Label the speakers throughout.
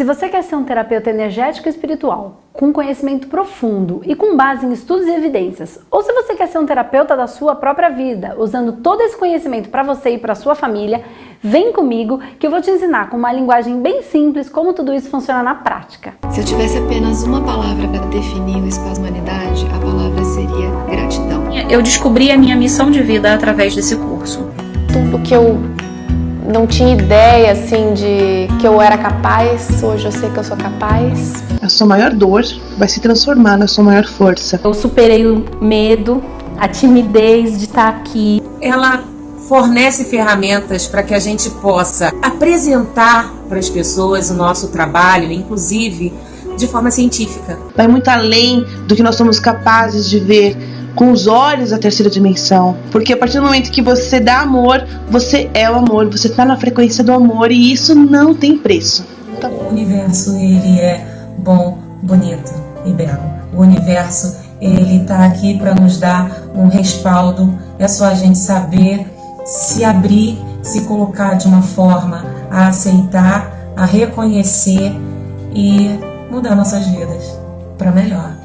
Speaker 1: Se você quer ser um terapeuta energético e espiritual, com conhecimento profundo e com base em estudos e evidências, ou se você quer ser um terapeuta da sua própria vida, usando todo esse conhecimento para você e para sua família, vem comigo que eu vou te ensinar com uma linguagem bem simples como tudo isso funciona na prática.
Speaker 2: Se eu tivesse apenas uma palavra para definir o espaço humanidade, a palavra seria gratidão.
Speaker 3: Eu descobri a minha missão de vida através desse curso.
Speaker 4: Tudo que eu não tinha ideia, assim, de que eu era capaz, hoje eu sei que eu sou capaz.
Speaker 5: A sua maior dor vai se transformar na sua maior força.
Speaker 6: Eu superei o medo, a timidez de estar aqui.
Speaker 7: Ela fornece ferramentas para que a gente possa apresentar para as pessoas o nosso trabalho, inclusive de forma científica.
Speaker 5: Vai muito além do que nós somos capazes de ver com os olhos da terceira dimensão, porque a partir do momento que você dá amor, você é o amor, você está na frequência do amor e isso não tem preço.
Speaker 8: O universo, ele é bom, bonito e belo. O universo, ele está aqui para nos dar um respaldo, é só a gente saber se abrir, se colocar de uma forma a aceitar, a reconhecer e mudar nossas vidas para melhor.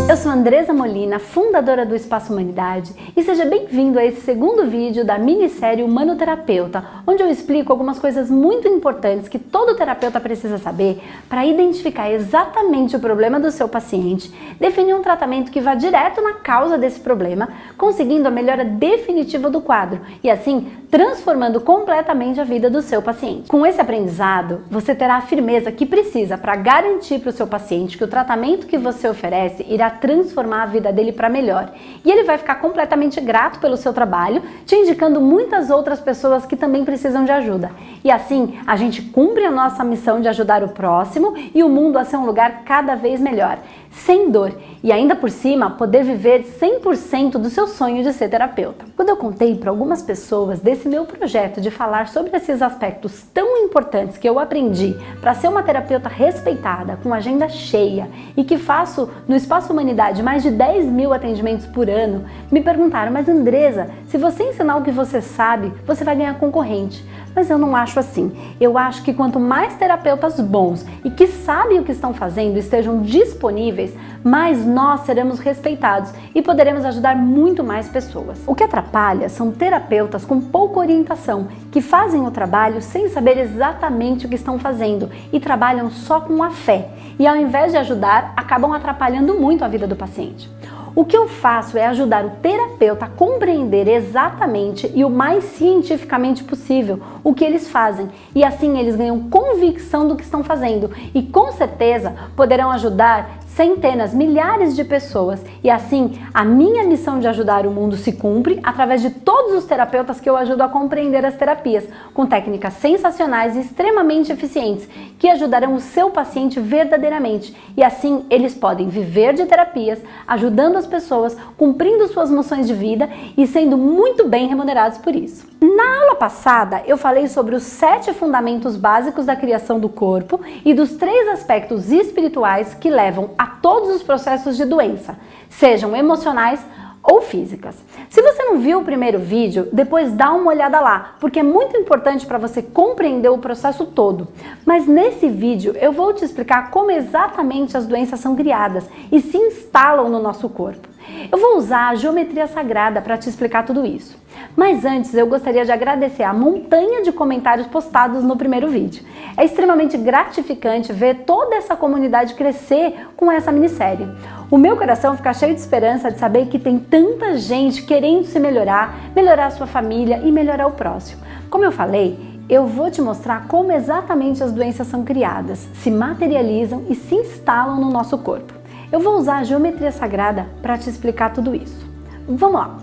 Speaker 1: Eu sou Andresa Molina, fundadora do Espaço Humanidade, e seja bem-vindo a esse segundo vídeo da minissérie Humanoterapeuta, onde eu explico algumas coisas muito importantes que todo terapeuta precisa saber para identificar exatamente o problema do seu paciente, definir um tratamento que vá direto na causa desse problema, conseguindo a melhora definitiva do quadro e assim transformando completamente a vida do seu paciente. Com esse aprendizado, você terá a firmeza que precisa para garantir para o seu paciente que o tratamento que você oferece irá transformar a vida dele para melhor. E ele vai ficar completamente grato pelo seu trabalho, te indicando muitas outras pessoas que também precisam de ajuda. E assim, a gente cumpre a nossa missão de ajudar o próximo e o mundo a ser um lugar cada vez melhor, sem dor. E ainda por cima, poder viver 100% do seu sonho de ser terapeuta. Quando eu contei para algumas pessoas desse meu projeto de falar sobre esses aspectos tão importantes que eu aprendi para ser uma terapeuta respeitada, com agenda cheia e que faço no Espaço Humanidade mais de 10 mil atendimentos por ano, me perguntaram, mas Andresa, se você ensinar o que você sabe, você vai ganhar concorrente. Mas eu não acho assim. Eu acho que quanto mais terapeutas bons e que sabem o que estão fazendo estejam disponíveis, mais nós seremos respeitados e poderemos ajudar muito mais pessoas. O que atrapalha são terapeutas com pouca orientação, que fazem o trabalho sem saber exatamente o que estão fazendo e trabalham só com a fé. E ao invés de ajudar, acabam atrapalhando muito a vida do paciente. O que eu faço é ajudar o terapeuta a compreender exatamente e o mais cientificamente possível o que eles fazem e assim eles ganham convicção do que estão fazendo e com certeza poderão ajudar centenas, milhares de pessoas e assim a minha missão de ajudar o mundo se cumpre através de todos os terapeutas que eu ajudo a compreender as terapias, com técnicas sensacionais e extremamente eficientes que ajudarão o seu paciente verdadeiramente e assim eles podem viver de terapias, ajudando as pessoas, cumprindo suas missões de vida e sendo muito bem remunerados por isso. Na aula passada eu falei sobre os 7 fundamentos básicos da criação do corpo e dos 3 aspectos espirituais que levam a todos os processos de doença, sejam emocionais ou físicas. Se você não viu o primeiro vídeo, depois dá uma olhada lá, porque é muito importante para você compreender o processo todo. Mas nesse vídeo eu vou te explicar como exatamente as doenças são criadas e se instalam no nosso corpo. Eu vou usar a geometria sagrada para te explicar tudo isso. Mas antes eu gostaria de agradecer a montanha de comentários postados no primeiro vídeo. É extremamente gratificante ver toda essa comunidade crescer com essa minissérie. O meu coração fica cheio de esperança de saber que tem tanta gente querendo se melhorar, melhorar a sua família e melhorar o próximo. Como eu falei, eu vou te mostrar como exatamente as doenças são criadas, se materializam e se instalam no nosso corpo. Eu vou usar a geometria sagrada para te explicar tudo isso. Vamos lá!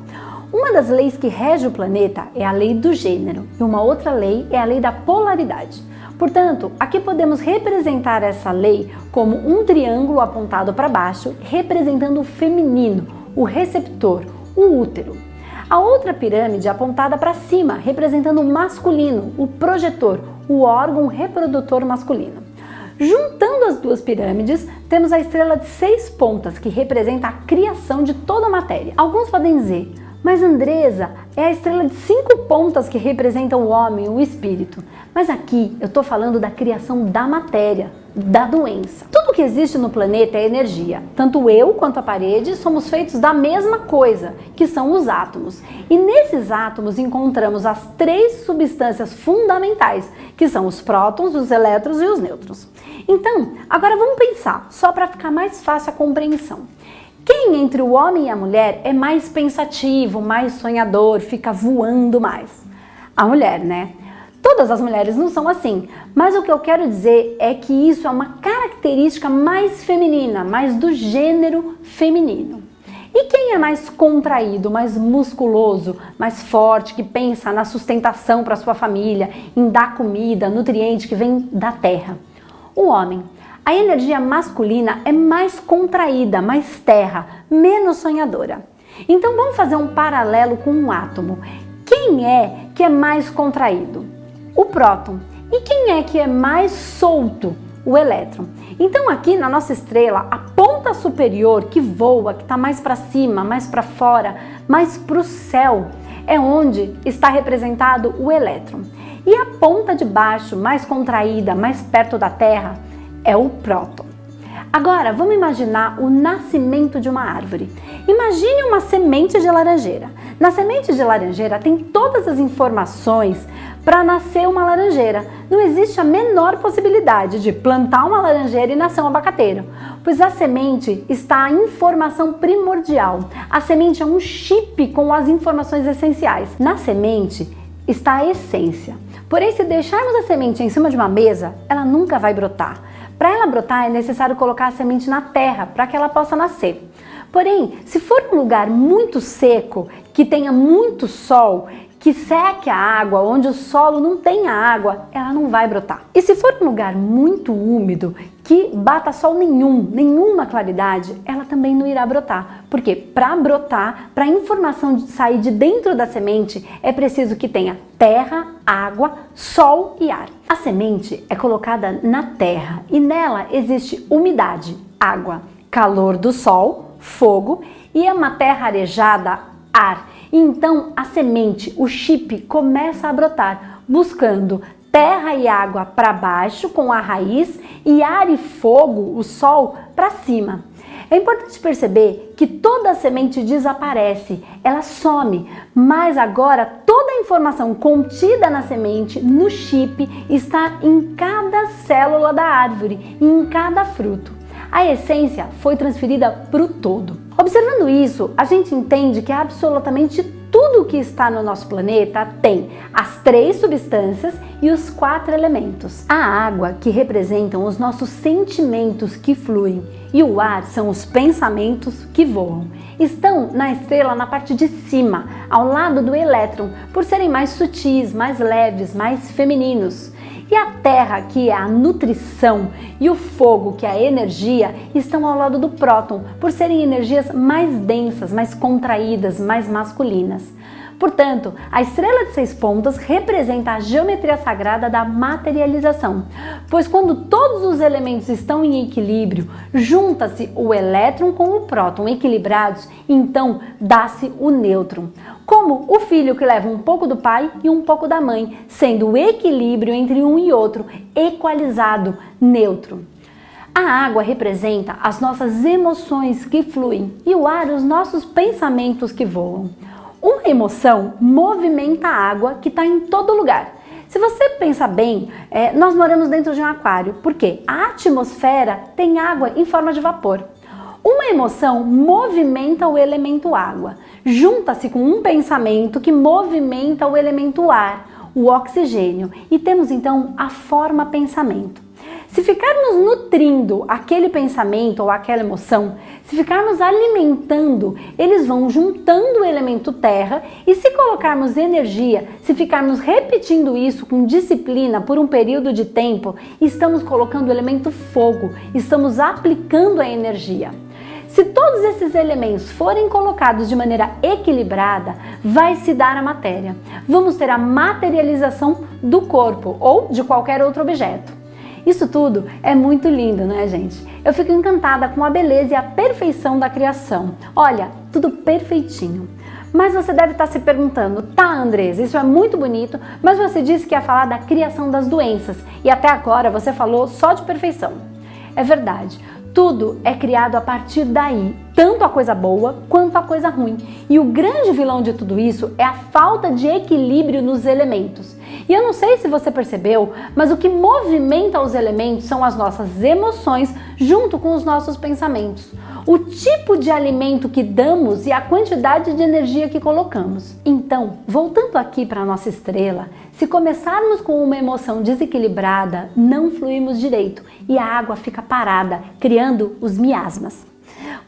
Speaker 1: Uma das leis que rege o planeta é a lei do gênero e uma outra lei é a lei da polaridade. Portanto, aqui podemos representar essa lei como um triângulo apontado para baixo, representando o feminino, o receptor, o útero. A outra pirâmide apontada para cima, representando o masculino, o projetor, o órgão reprodutor masculino. Juntando as duas pirâmides, temos a estrela de 6 pontas, que representa a criação de toda a matéria. Alguns podem dizer, mas Andresa, é a estrela de 5 pontas que representa o homem, o espírito. Mas aqui eu estou falando da criação da matéria, da doença. Tudo que existe no planeta é energia. Tanto eu quanto a parede somos feitos da mesma coisa, que são os átomos. E nesses átomos encontramos as 3 substâncias fundamentais, que são os prótons, os elétrons e os nêutrons. Então, agora vamos pensar, só para ficar mais fácil a compreensão. Quem entre o homem e a mulher é mais pensativo, mais sonhador, fica voando mais? A mulher, né? Todas as mulheres não são assim, mas o que eu quero dizer é que isso é uma característica mais feminina, mais do gênero feminino. E quem é mais contraído, mais musculoso, mais forte, que pensa na sustentação para sua família, em dar comida, nutriente que vem da terra? O homem. A energia masculina é mais contraída, mais terra, menos sonhadora. Então vamos fazer um paralelo com um átomo. Quem é que é mais contraído? O próton. E quem é que é mais solto? O elétron. Então aqui na nossa estrela, a ponta superior que voa, que está mais para cima, mais para fora, mais para o céu, é onde está representado o elétron. E a ponta de baixo, mais contraída, mais perto da Terra, é o próton. Agora, vamos imaginar o nascimento de uma árvore. Imagine uma semente de laranjeira. Na semente de laranjeira tem todas as informações para nascer uma laranjeira. Não existe a menor possibilidade de plantar uma laranjeira e nascer um abacateiro, pois a semente está a informação primordial. A semente é um chip com as informações essenciais. Na semente está a essência. Porém, se deixarmos a semente em cima de uma mesa, ela nunca vai brotar. Para ela brotar, é necessário colocar a semente na terra para que ela possa nascer. Porém, se for um lugar muito seco, que tenha muito sol, que seque a água, onde o solo não tenha água, ela não vai brotar. E se for um lugar muito úmido, que bata sol nenhuma claridade, ela também não irá brotar. Porque para brotar, para a informação sair de dentro da semente, é preciso que tenha terra, água, sol e ar. A semente é colocada na terra e nela existe umidade, água, calor do sol, fogo e é uma terra arejada, ar. Então a semente, o chip, começa a brotar, buscando terra e água para baixo com a raiz e ar e fogo, o sol, para cima. É importante perceber que toda a semente desaparece, ela some, mas agora toda a informação contida na semente, no chip, está em cada célula da árvore e em cada fruto. A essência foi transferida para o todo. Observando isso, a gente entende que absolutamente tudo que está no nosso planeta tem as 3 substâncias e os 4 elementos. A água, que representam os nossos sentimentos que fluem, e o ar são os pensamentos que voam. Estão na estrela na parte de cima, ao lado do elétron, por serem mais sutis, mais leves, mais femininos. E a terra, que é a nutrição, e o fogo, que é a energia, estão ao lado do próton, por serem energias mais densas, mais contraídas, mais masculinas. Portanto, a estrela de 6 pontas representa a geometria sagrada da materialização, pois quando todos os elementos estão em equilíbrio, junta-se o elétron com o próton equilibrados, então dá-se o nêutron. Como o filho que leva um pouco do pai e um pouco da mãe, sendo o equilíbrio entre um e outro equalizado, neutro. A água representa as nossas emoções que fluem e o ar os nossos pensamentos que voam. Uma emoção movimenta a água que está em todo lugar. Se você pensar bem, nós moramos dentro de um aquário, porque a atmosfera tem água em forma de vapor. Uma emoção movimenta o elemento água, junta-se com um pensamento que movimenta o elemento ar, o oxigênio, e temos então a forma pensamento. Se ficarmos nutrindo aquele pensamento ou aquela emoção, se ficarmos alimentando, eles vão juntando o elemento terra, e se colocarmos energia, se ficarmos repetindo isso com disciplina por um período de tempo, estamos colocando o elemento fogo, estamos aplicando a energia. Se todos esses elementos forem colocados de maneira equilibrada, vai se dar a matéria. Vamos ter a materialização do corpo ou de qualquer outro objeto. Isso tudo é muito lindo, não é, gente? Eu fico encantada com a beleza e a perfeição da criação. Olha, tudo perfeitinho. Mas você deve estar se perguntando, tá, Andresa, isso é muito bonito, mas você disse que ia falar da criação das doenças e até agora você falou só de perfeição. É verdade, tudo é criado a partir daí, tanto a coisa boa quanto a coisa ruim. E o grande vilão de tudo isso é a falta de equilíbrio nos elementos. E eu não sei se você percebeu, mas o que movimenta os elementos são as nossas emoções junto com os nossos pensamentos. O tipo de alimento que damos e a quantidade de energia que colocamos. Então, voltando aqui para a nossa estrela, se começarmos com uma emoção desequilibrada, não fluímos direito e a água fica parada, criando os miasmas.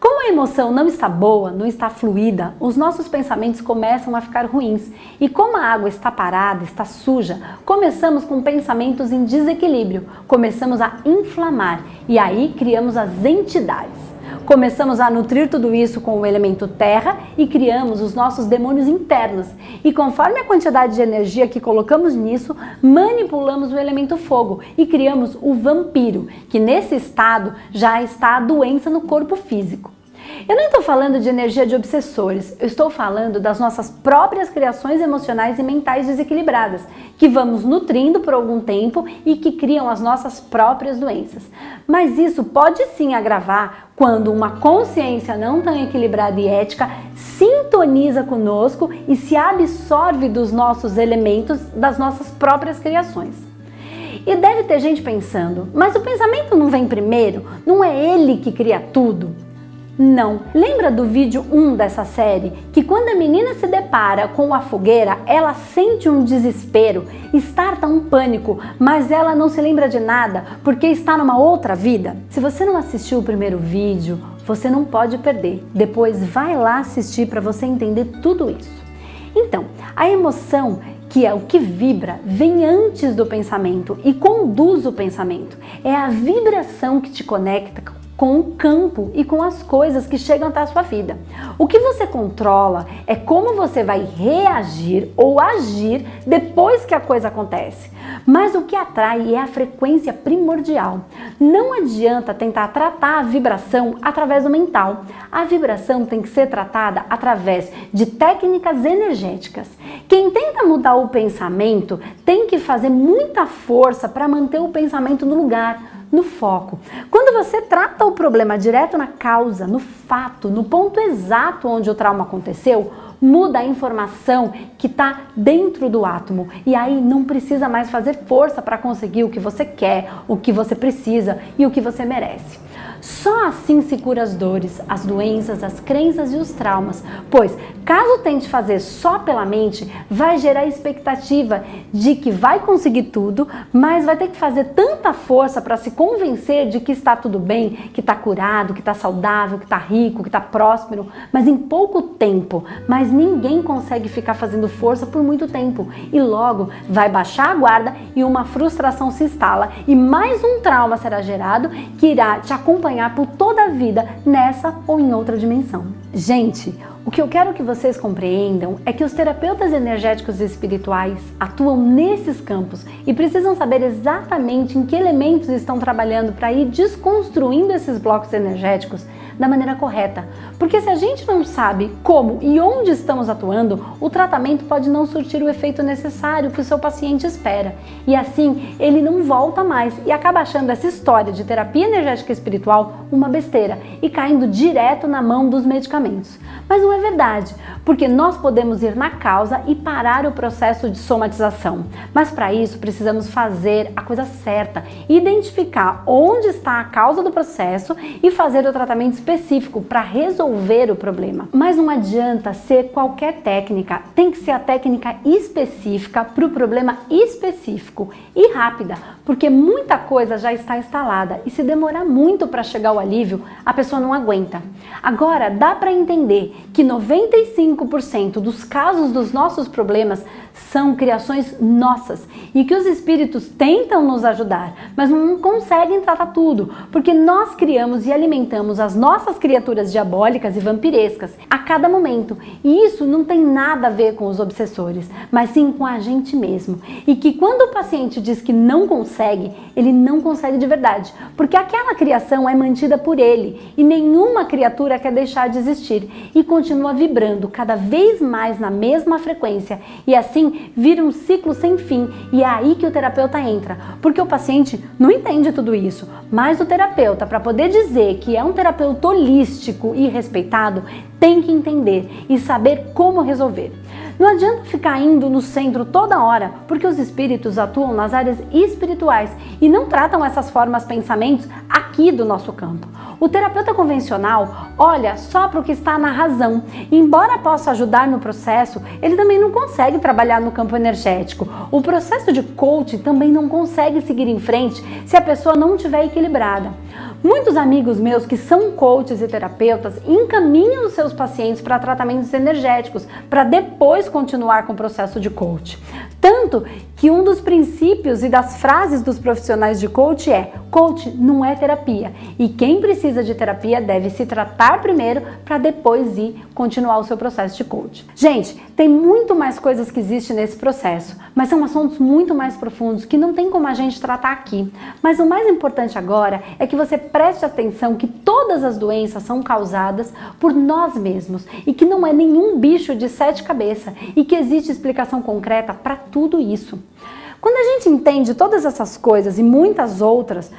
Speaker 1: Como a emoção não está boa, não está fluida, os nossos pensamentos começam a ficar ruins. E como a água está parada, está suja, começamos com pensamentos em desequilíbrio, começamos a inflamar e aí criamos as entidades. Começamos a nutrir tudo isso com o elemento terra e criamos os nossos demônios internos. E conforme a quantidade de energia que colocamos nisso, manipulamos o elemento fogo e criamos o vampiro, que nesse estado já está a doença no corpo físico. Eu não estou falando de energia de obsessores, eu estou falando das nossas próprias criações emocionais e mentais desequilibradas, que vamos nutrindo por algum tempo e que criam as nossas próprias doenças. Mas isso pode sim agravar quando uma consciência não tão equilibrada e ética sintoniza conosco e se absorve dos nossos elementos, das nossas próprias criações. E deve ter gente pensando, mas o pensamento não vem primeiro? Não é ele que cria tudo? Não. Lembra do vídeo 1 dessa série? Que quando a menina se depara com a fogueira, ela sente um desespero, starta um pânico, mas ela não se lembra de nada porque está numa outra vida? Se você não assistiu o primeiro vídeo, você não pode perder. Depois vai lá assistir para você entender tudo isso. Então, a emoção, que é o que vibra, vem antes do pensamento e conduz o pensamento. É a vibração que te conecta com o campo e com as coisas que chegam até a sua vida. O que você controla é como você vai reagir ou agir depois que a coisa acontece. Mas o que atrai é a frequência primordial. Não adianta tentar tratar a vibração através do mental. A vibração tem que ser tratada através de técnicas energéticas. Quem tenta mudar o pensamento tem que fazer muita força para manter o pensamento no lugar, no foco. Quando você trata o problema direto na causa, no fato, no ponto exato onde o trauma aconteceu, muda a informação que está dentro do átomo e aí não precisa mais fazer força para conseguir o que você quer, o que você precisa e o que você merece. Só assim se cura as dores, as doenças, as crenças e os traumas, pois caso tente fazer só pela mente, vai gerar expectativa de que vai conseguir tudo, mas vai ter que fazer tanta força para se convencer de que está tudo bem, que está curado, que está saudável, que está rico, que está próspero, mas em pouco tempo. Mas ninguém consegue ficar fazendo força por muito tempo e logo vai baixar a guarda e uma frustração se instala e mais um trauma será gerado que irá te acompanhar por toda a vida nessa ou em outra dimensão. Gente, o que eu quero que vocês compreendam é que os terapeutas energéticos e espirituais atuam nesses campos e precisam saber exatamente em que elementos estão trabalhando para ir desconstruindo esses blocos energéticos da maneira correta. Porque se a gente não sabe como e onde estamos atuando, o tratamento pode não surtir o efeito necessário que o seu paciente espera. E assim, ele não volta mais e acaba achando essa história de terapia energética espiritual uma besteira e caindo direto na mão dos medicamentos. Mas não é verdade, porque nós podemos ir na causa e parar o processo de somatização. Mas para isso precisamos fazer a coisa certa, identificar onde está a causa do processo e fazer o tratamento específico para resolver o problema. Mas não adianta ser qualquer técnica, tem que ser a técnica específica para o problema específico e rápida, porque muita coisa já está instalada e se demorar muito para chegar ao alívio, a pessoa não aguenta. Agora, dá para entender que 95% dos casos dos nossos problemas são criações nossas e que os espíritos tentam nos ajudar, mas não conseguem tratar tudo, porque nós criamos e alimentamos as nossas criaturas diabólicas e vampirescas a cada momento. E isso não tem nada a ver com os obsessores, mas sim com a gente mesmo. E que quando o paciente diz que não consegue, consegue, ele não consegue de verdade, porque aquela criação é mantida por ele e nenhuma criatura quer deixar de existir e continua vibrando cada vez mais na mesma frequência e assim vira um ciclo sem fim. E é aí que o terapeuta entra, porque o paciente não entende tudo isso, mas o terapeuta, para poder dizer que é um terapeuta holístico e respeitado, tem que entender e saber como resolver. Não adianta ficar indo no centro toda hora, porque os espíritos atuam nas áreas espirituais e não tratam essas formas, pensamentos aqui do nosso campo. O terapeuta convencional olha só para o que está na razão. E embora possa ajudar no processo, ele também não consegue trabalhar no campo energético. O processo de coaching também não consegue seguir em frente se a pessoa não estiver equilibrada. Muitos amigos meus que são coaches e terapeutas encaminham os seus pacientes para tratamentos energéticos para depois continuar com o processo de coaching. Tanto que um dos princípios e das frases dos profissionais de coaching é: coaching não é terapia e quem precisa de terapia deve se tratar primeiro para depois ir continuar o seu processo de coaching. Gente, tem muito mais coisas que existem nesse processo, mas são assuntos muito mais profundos que não tem como a gente tratar aqui. Mas o mais importante agora é que você preste atenção que todas as doenças são causadas por nós mesmos e que não é nenhum bicho de 7 cabeças e que existe explicação concreta para tudo isso. Quando a gente entende todas essas coisas e muitas outras,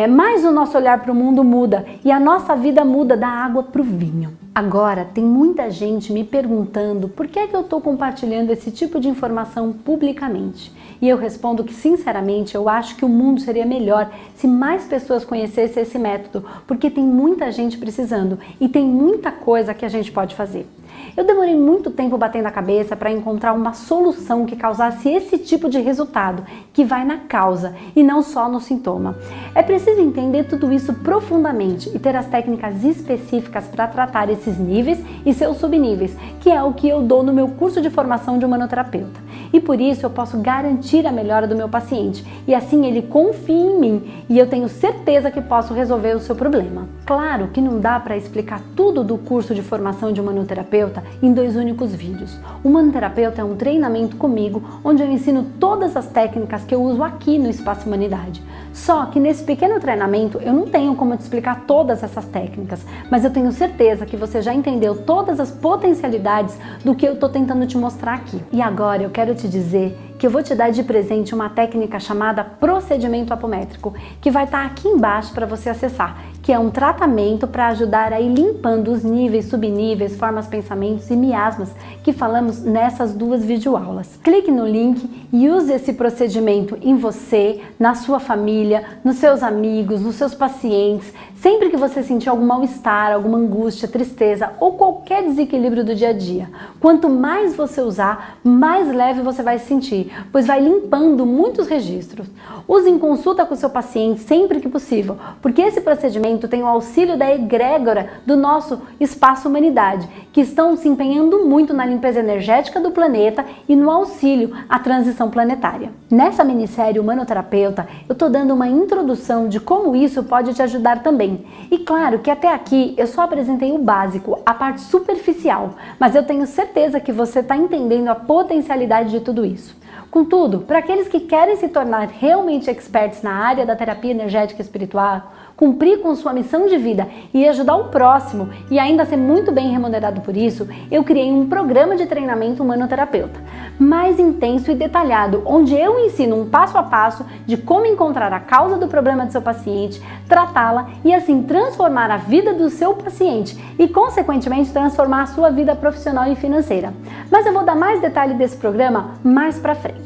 Speaker 1: mais o nosso olhar para o mundo muda e a nossa vida muda da água para o vinho. Agora, tem muita gente me perguntando por que é que eu estou compartilhando esse tipo de informação publicamente. E eu respondo que, sinceramente, eu acho que o mundo seria melhor se mais pessoas conhecessem esse método, porque tem muita gente precisando e tem muita coisa que a gente pode fazer. Eu demorei muito tempo batendo a cabeça para encontrar uma solução que causasse esse tipo de resultado, que vai na causa e não só no sintoma. É preciso entender tudo isso profundamente e ter as técnicas específicas para tratar esses níveis e seus subníveis, que é o que eu dou no meu curso de formação de humanoterapeuta. E por isso eu posso garantir a melhora do meu paciente e assim ele confia em mim e eu tenho certeza que posso resolver o seu problema. Claro que não dá para explicar tudo do curso de formação de humanoterapeuta em 2 únicos vídeos. O humanoterapeuta é um treinamento comigo onde eu ensino todas as técnicas que eu uso aqui no Espaço Humanidade. Só que nesse pequeno treinamento eu não tenho como te explicar todas essas técnicas, mas eu tenho certeza que você já entendeu todas as potencialidades do que eu estou tentando te mostrar aqui. E agora eu quero te dizer que eu vou te dar de presente uma técnica chamada procedimento apométrico, que vai estar aqui embaixo para você acessar, que é um tratamento para ajudar a ir limpando os níveis, subníveis, formas, pensamentos e miasmas que falamos nessas 2 videoaulas. Clique no link e use esse procedimento em você, na sua família, nos seus amigos, nos seus pacientes, sempre que você sentir algum mal-estar, alguma angústia, tristeza ou qualquer desequilíbrio do dia a dia. Quanto mais você usar, mais leve você vai se sentir, pois vai limpando muitos registros. Use em consulta com o seu paciente sempre que possível, porque esse procedimento tem o auxílio da egrégora do nosso Espaço Humanidade, que estão se empenhando muito na limpeza energética do planeta e no auxílio à transição planetária. Nessa minissérie Humanoterapeuta, eu estou dando uma introdução de como isso pode te ajudar também. E claro que até aqui eu só apresentei o básico, a parte superficial, mas eu tenho certeza que você está entendendo a potencialidade de tudo isso. Contudo, para aqueles que querem se tornar realmente experts na área da terapia energética espiritual, cumprir com sua missão de vida e ajudar o próximo e ainda ser muito bem remunerado por isso, eu criei um programa de treinamento humanoterapeuta, mais intenso e detalhado, onde eu ensino um passo a passo de como encontrar a causa do problema do seu paciente, tratá-la e assim transformar a vida do seu paciente e, consequentemente, transformar a sua vida profissional e financeira. Mas eu vou dar mais detalhe desse programa mais pra frente.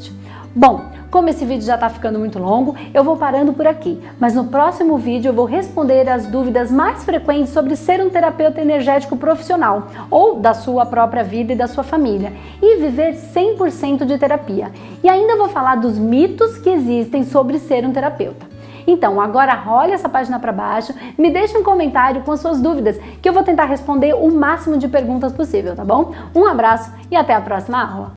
Speaker 1: Bom, como esse vídeo já está ficando muito longo, eu vou parando por aqui, mas no próximo vídeo eu vou responder as dúvidas mais frequentes sobre ser um terapeuta energético profissional ou da sua própria vida e da sua família e viver 100% de terapia. E ainda vou falar dos mitos que existem sobre ser um terapeuta. Então, agora role essa página para baixo, me deixe um comentário com suas dúvidas, que eu vou tentar responder o máximo de perguntas possível, tá bom? Um abraço e até a próxima aula!